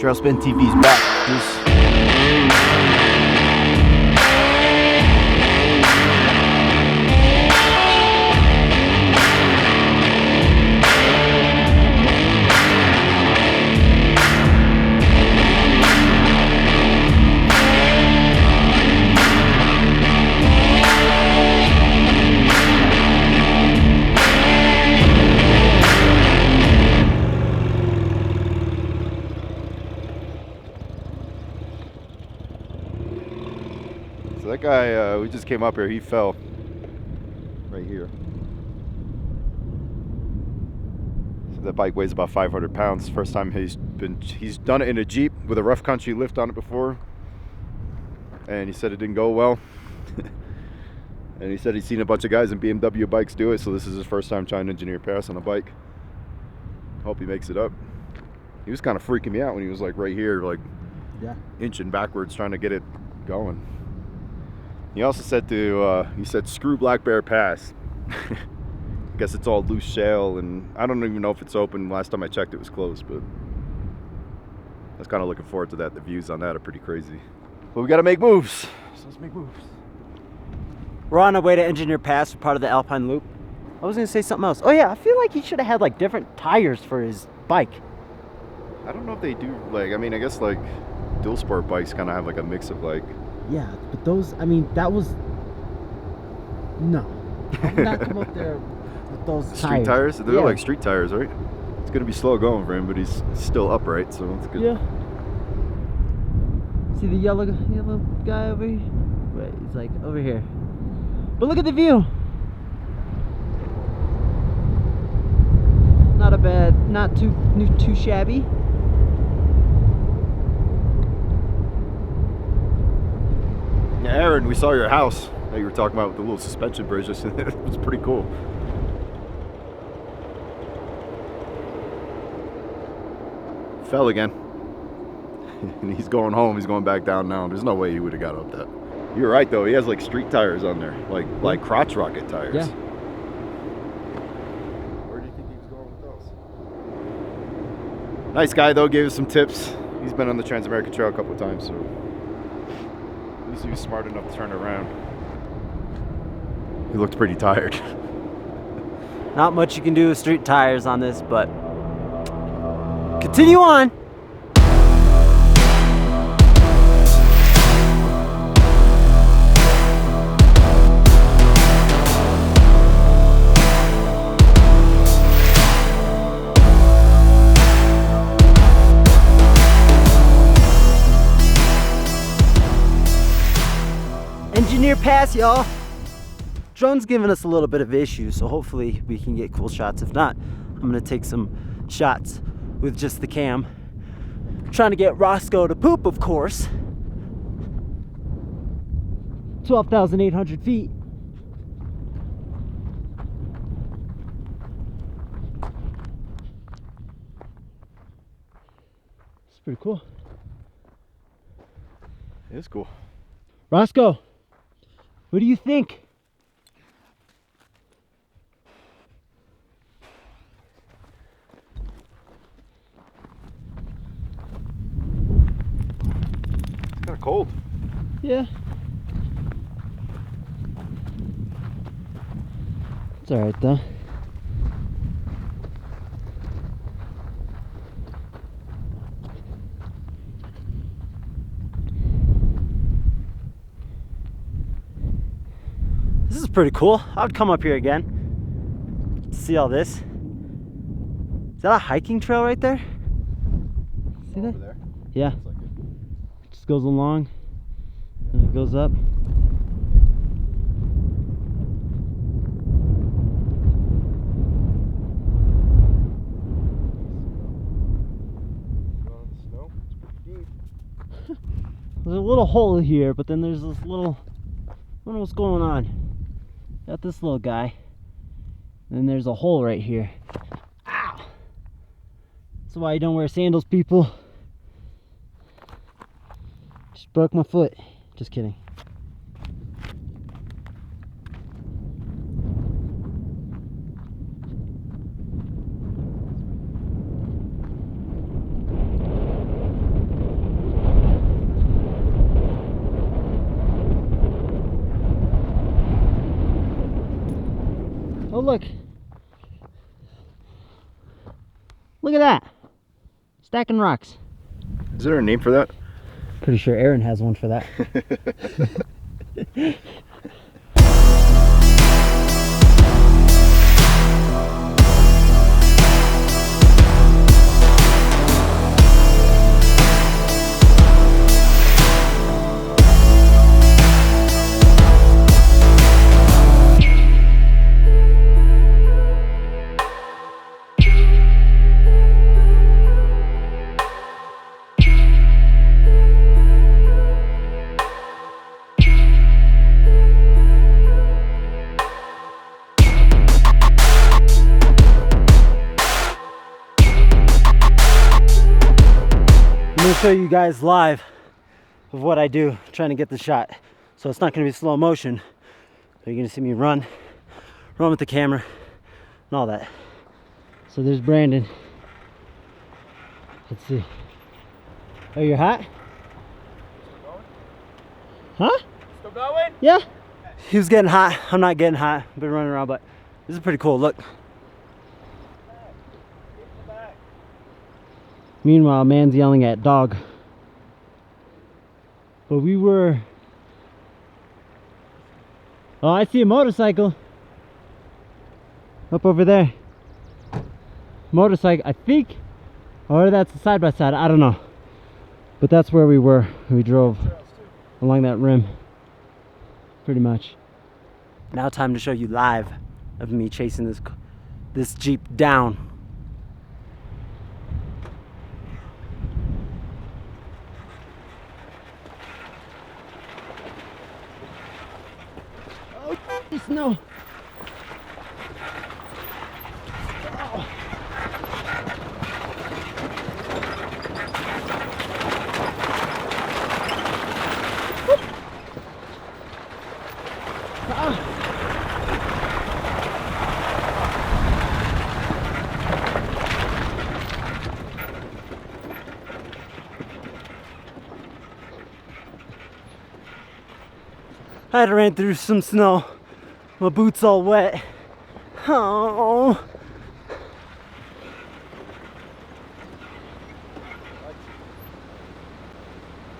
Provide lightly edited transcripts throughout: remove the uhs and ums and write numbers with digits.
TrailSpinTV's back. So that guy, we just came up here, he fell right here. So that bike weighs about 500 pounds. First time he's done it in a Jeep with a rough country lift on it before. And he said it didn't go well. And he said he's seen a bunch of guys in BMW bikes do it, so this is his first time trying to engineer pass on a bike. Hope he makes it up. He was kind of freaking me out when he was like right here, like inching backwards trying to get it going. He also said he said screw Black Bear Pass. I guess it's all loose shale, and I don't even know if it's open. Last time I checked it was closed, but I was kind of looking forward to that. The views on that are pretty crazy. But we got to make moves, so let's make moves. We're on our way to Engineer Pass, part of the Alpine Loop. I was gonna say something else. Oh yeah, I feel like he should have had like different tires for his bike. I don't know if they do, like, I mean, I guess like dual sport bikes kind of have like a mix of like. Yeah, but those, I mean, that was, no. I would not come up there with those street tires. They're like street tires, right? It's gonna be slow going for him, but he's still upright, so it's good. Yeah. See the yellow guy over here? Wait, he's like over here. But look at the view. Not a bad, not too shabby. Yeah, Aaron, we saw your house that you were talking about with the little suspension bridge. It was pretty cool. Fell again. And he's going home. He's going back down now. There's no way he would have got up that. You're right though. He has like street tires on there, like crotch rocket tires. Yeah. Where do you think he was going with those? Nice guy though. Gave us some tips. He's been on the Trans-American Trail a couple of times, so at least he was smart enough to turn around. He looked pretty tired. Not much you can do with street tires on this, but continue on. Engineer Pass, y'all. Drone's giving us a little bit of issues, so hopefully we can get cool shots. If not, I'm gonna take some shots with just the cam. Trying to get Roscoe to poop, of course. 12,800 feet. It's pretty cool. It is cool. Roscoe, what do you think? It's kind of cold. Yeah. It's all right though. This is pretty cool. I would come up here again to see all this. Is that a hiking trail right there? See that? Over there? Yeah. Looks like it. It just goes along and it goes up. There's a little hole here, but then there's this little, I don't know what's going on. Got this little guy, and then there's a hole right here. Ow! That's why you don't wear sandals, people. Just broke my foot. Just kidding. Oh, look. Look at that. Stacking rocks. Is there a name for that? Pretty sure Aaron has one for that. I'm going to show you guys live of what I do trying to get the shot. So it's not going to be slow motion, but you're going to see me run with the camera and all that. So there's Brandon. Let's see. Oh, you're hot? Huh? Still going? Yeah. He was getting hot. I'm not getting hot. I've been running around, but this is pretty cool. Look. Meanwhile, man's yelling at dog. But we were... Oh, I see a motorcycle. Up over there. Motorcycle, I think. Or that's a side-by-side, I don't know. But that's where we were. We drove along that rim. Pretty much. Now time to show you live of me chasing this Jeep down. Snow. Oh. Ah. I had to run through some snow. My boots all wet. Oh.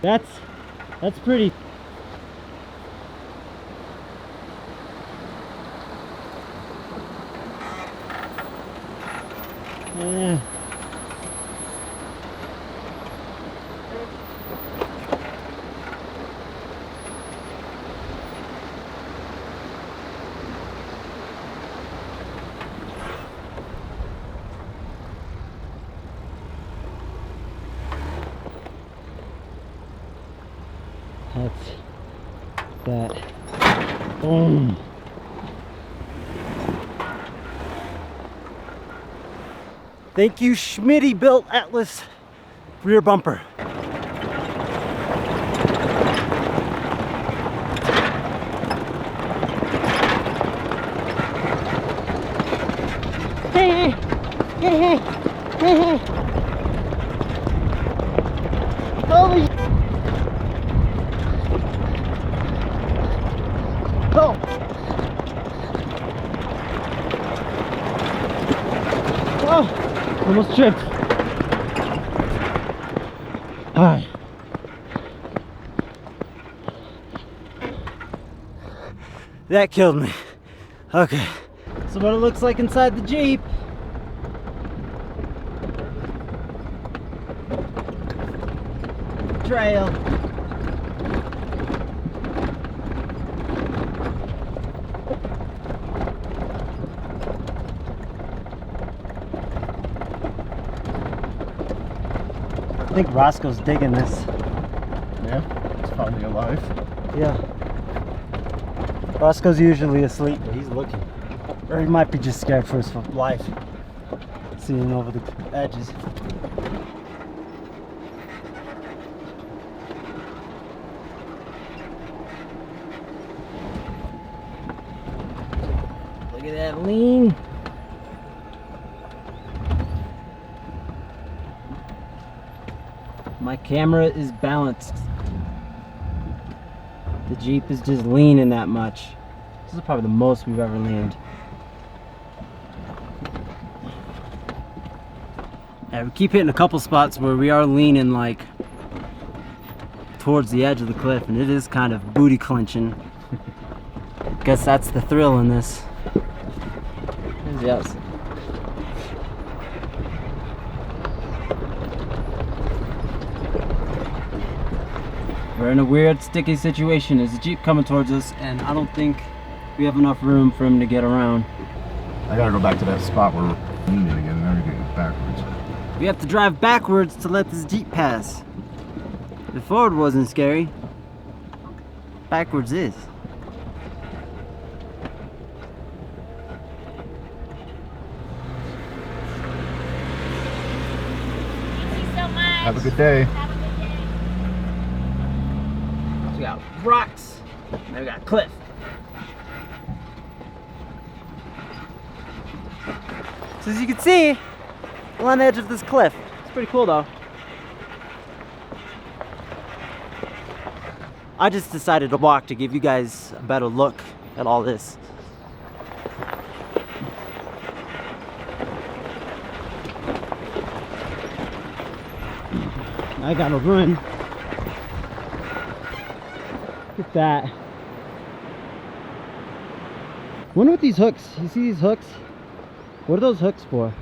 That's pretty. Yeah. That's that. Boom. Thank you, Schmitty built Atlas rear bumper. Hey, hey, hey, hey, hey, hey. Holy. Oh. Oh, almost tripped. All right. That killed me. Okay. So what it looks like inside the Jeep. Trail. I think Roscoe's digging this. Yeah, it's finally alive. Yeah. Roscoe's usually asleep, but he's looking. Or he might be just scared for his life. Seeing over the edges. Look at that lean. My camera is balanced. The Jeep is just leaning that much. This is probably the most we've ever leaned. Yeah, we keep hitting a couple spots where we are leaning like towards the edge of the cliff, and it is kind of booty clenching. Guess that's the thrill in this. Yes. We're in a weird sticky situation. There's a Jeep coming towards us, and I don't think we have enough room for him to get around. I gotta go back to that spot where we're leaning again. Now we're getting backwards. We have to drive backwards to let this Jeep pass. If forward wasn't scary, backwards is. Have a good day. So we got rocks, and then we got a cliff. So as you can see, we're on the edge of this cliff. It's pretty cool though. I just decided to walk to give you guys a better look at all this. I gotta run. Look at that. Wonder what these hooks, you see these hooks? What are those hooks for?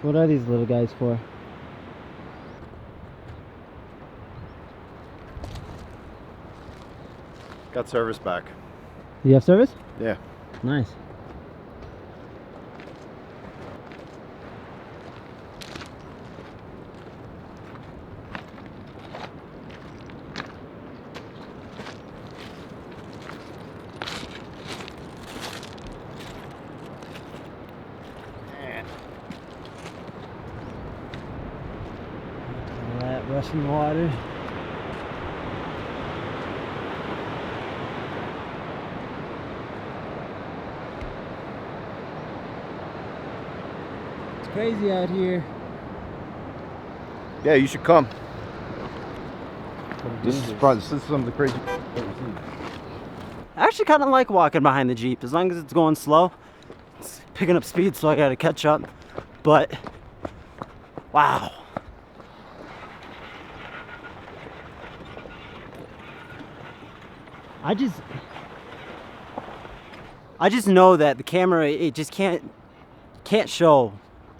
What are these little guys for? Got service back. Do you have service? Yeah. Nice. All that rushing water. Crazy out here. Yeah, you should come. This is some of the crazy. I actually kind of like walking behind the Jeep as long as it's going slow. It's picking up speed, so I gotta catch up. But wow. I just know that the camera, it just can't show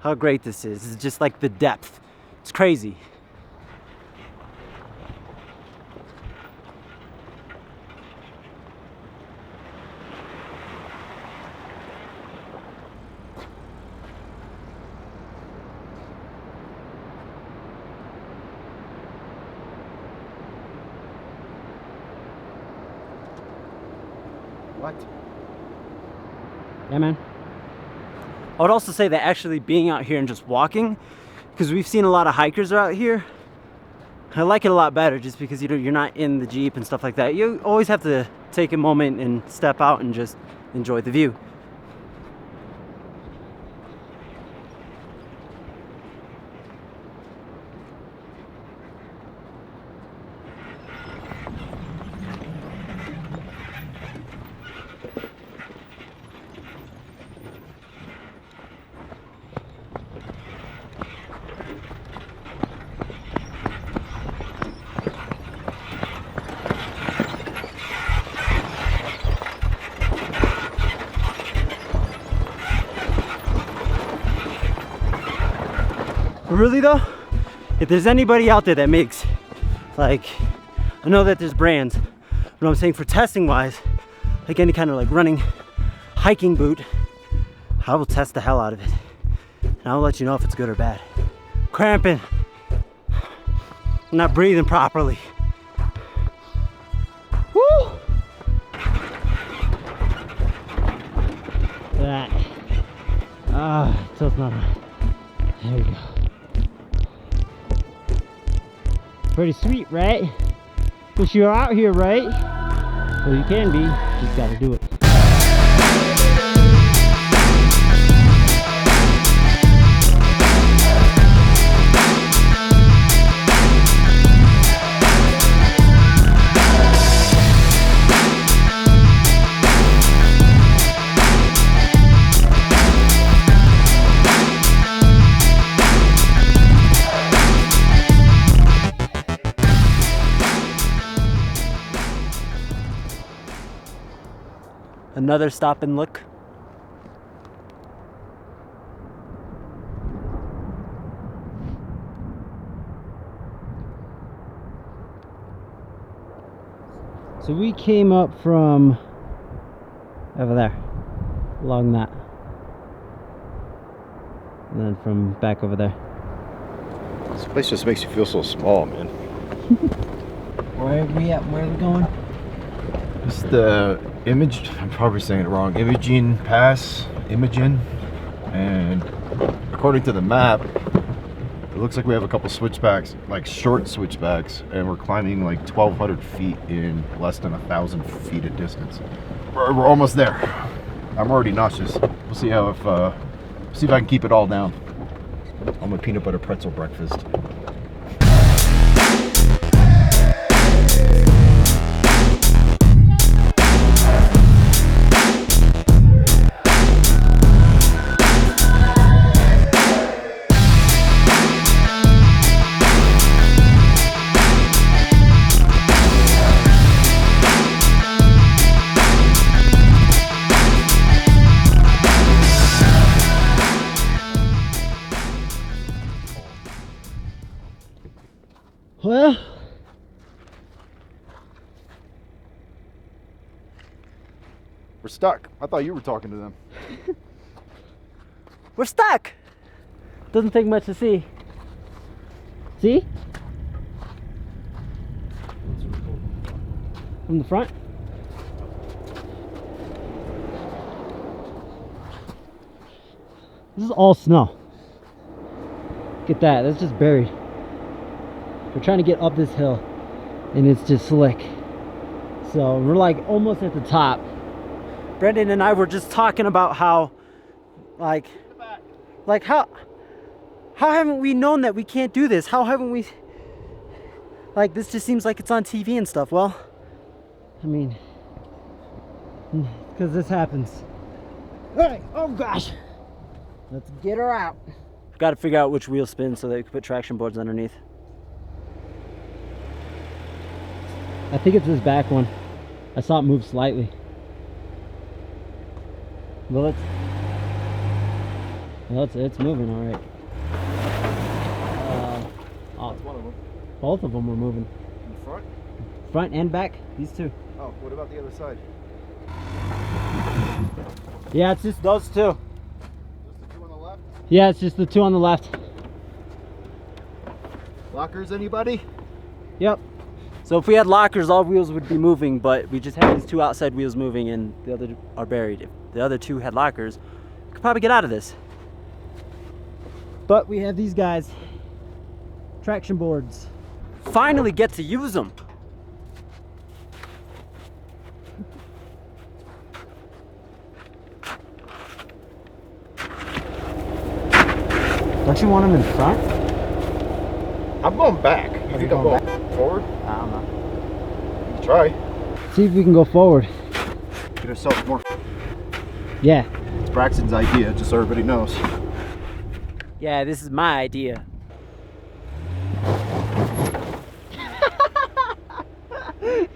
how great this is. It's just like the depth. It's crazy. What? Yeah, man. I would also say that actually being out here and just walking, because we've seen a lot of hikers out here, I like it a lot better just because you're not in the Jeep and stuff like that. You always have to take a moment and step out and just enjoy the view. Really though, if there's anybody out there that makes, like, I know that there's brands, but I'm saying for testing wise, like any kind of like running, hiking boot, I will test the hell out of it. And I'll let you know if it's good or bad. Cramping, not breathing properly. Woo! That, tilt's not on. There we go. Pretty sweet, right? Wish you were out here, right? Well, you can be, just gotta do it. Another stop and look. So we came up from over there, along that, and then from back over there. This place just makes you feel so small, man. Where are we at? Where are we going? It's the I'm probably saying it wrong, Imogen Pass, and according to the map, it looks like we have a couple switchbacks, like short switchbacks, and we're climbing like 1,200 feet in less than 1,000 feet of distance. We're almost there. I'm already nauseous. We'll see how see if I can keep it all down on my peanut butter pretzel breakfast. Well, We're stuck. I thought you were talking to them. we're stuck. Doesn't take much to see. See? From the front. This is all snow. Look at that. That's just buried. We're trying to get up this hill and it's just slick. So we're like almost at the top. Brendan and I were just talking about how like how haven't we known that we can't do this? How haven't we, like, this just seems like it's on TV and stuff. Well, I mean, because this happens. All right, oh gosh, let's get her out. Got to figure out which wheel spins so that we can put traction boards underneath. I think it's this back one. I saw it move slightly. Well, it's moving all right. That's one of them. Both of them were moving. In front? Front and back, these two. Oh, what about the other side? Yeah, it's just those two. Just the two on the left? Yeah, it's just the two on the left. Lockers, anybody? Yep. So if we had lockers, all wheels would be moving, but we just have these two outside wheels moving and the other are buried. If the other two had lockers, we could probably get out of this. But we have these guys, traction boards. Finally get to use them. Don't you want them in front? I'm going back. You think I'm going forward? I don't know. Try. See if we can go forward. Get ourselves more. Yeah. It's Braxton's idea, just so everybody knows. Yeah, this is my idea. Just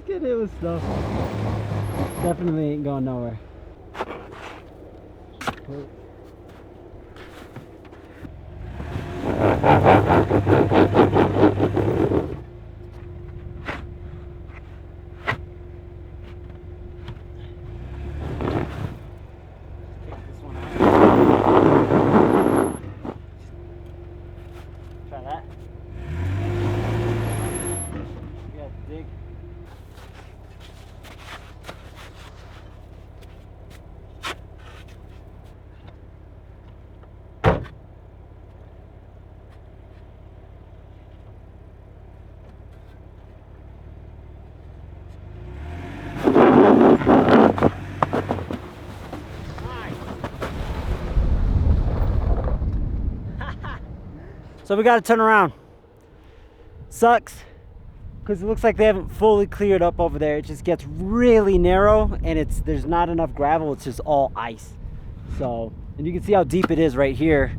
get hit with stuff. Definitely ain't going nowhere. Try that. You gotta dig. So we got to turn around. Sucks because it looks like they haven't fully cleared up over there. It just gets really narrow and there's not enough gravel. It's just all ice. So, and you can see how deep it is right here.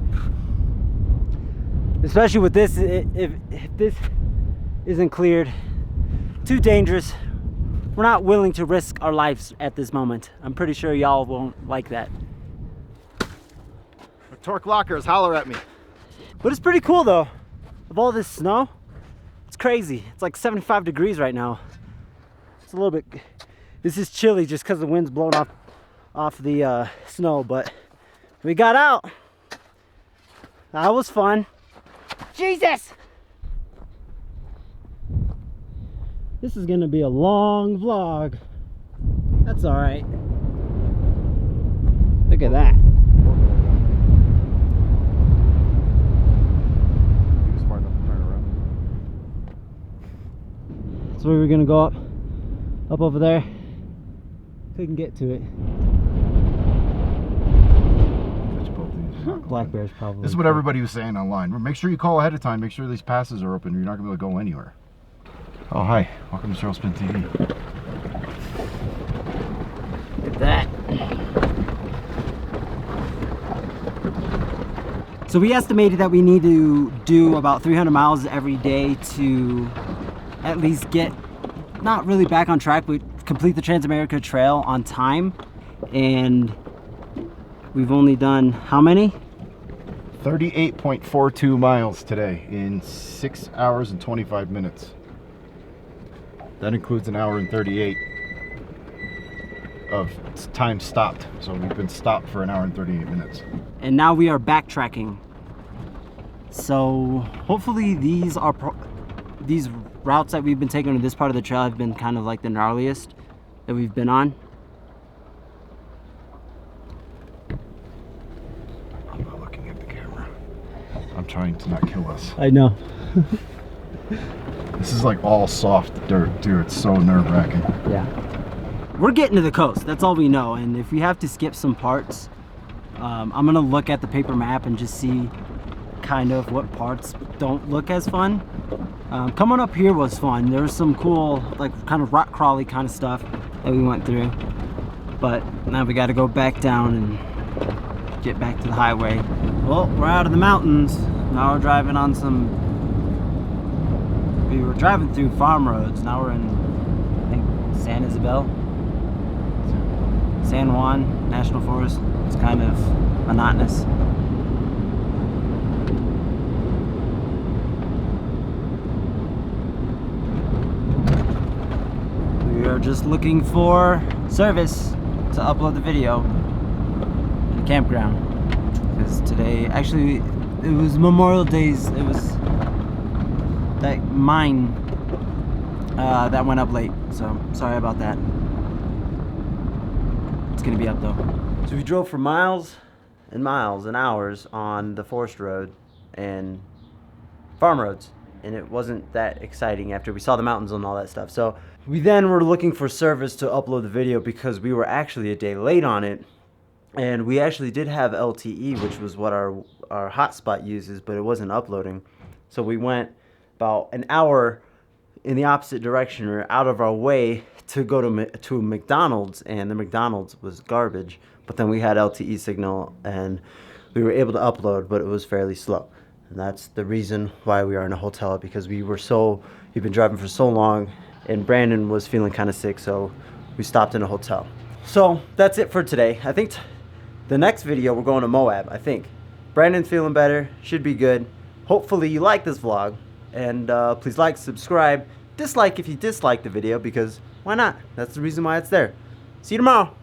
Especially with this, if this isn't cleared, too dangerous. we're not willing to risk our lives at this moment. I'm pretty sure y'all won't like that. Torque lockers, holler at me. But it's pretty cool though. Of all this snow, it's crazy. It's like 75 degrees right now. It's a little bit, this is chilly just because the wind's blowing off the snow, but we got out. That was fun. Jesus! This is gonna be a long vlog. That's all right. Look at that. So we're gonna go up over there. We can get to it. Black bears probably. This is what everybody was saying online. Make sure you call ahead of time. Make sure these passes are open. You're not gonna be able to go anywhere. Oh hi, welcome to TrailSpinTV. Look at that. So we estimated that we need to do about 300 miles every day to at least get, not really back on track, but complete the Trans-America Trail on time. And we've only done how many? 38.42 miles today in 6 hours and 25 minutes. That includes an hour and 38 of time stopped. So we've been stopped for an hour and 38 minutes. And now we are backtracking. So hopefully these routes that we've been taking on this part of the trail have been kind of like the gnarliest that we've been on. I'm not looking at the camera. I'm trying to not kill us. I know. This is like all soft dirt, dude. It's so nerve-wracking. Yeah. We're getting to the coast. That's all we know. And if we have to skip some parts, I'm gonna look at the paper map and just see kind of what parts don't look as fun. Coming up here was fun. There was some cool, like kind of rock crawly kind of stuff that we went through. But now we got to go back down and get back to the highway. Well, we're out of the mountains. Now we're driving on some, we were driving through farm roads. Now we're in, I think, San Juan National Forest. It's kind of monotonous. We are just looking for service to upload the video in the campground. Because today, actually, it was Memorial Days. It was that mine that went up late. So sorry about that. It's gonna be up though. So we drove for miles and miles and hours on the forest road and farm roads, and it wasn't that exciting after we saw the mountains and all that stuff. So we then were looking for service to upload the video because we were actually a day late on it, and we actually did have LTE, which was what our hotspot uses, but it wasn't uploading. So we went about an hour in the opposite direction, or out of our way, to go to McDonald's, and the McDonald's was garbage. But then we had LTE signal and we were able to upload, but it was fairly slow. And that's the reason why we are in a hotel, because we've been driving for so long, and Brandon was feeling kind of sick, so we stopped in a hotel. So that's it for today. I think the next video we're going to Moab, I think. Brandon's feeling better, should be good. Hopefully you like this vlog, and please like, subscribe, dislike if you dislike the video, because why not? That's the reason why it's there. See you tomorrow.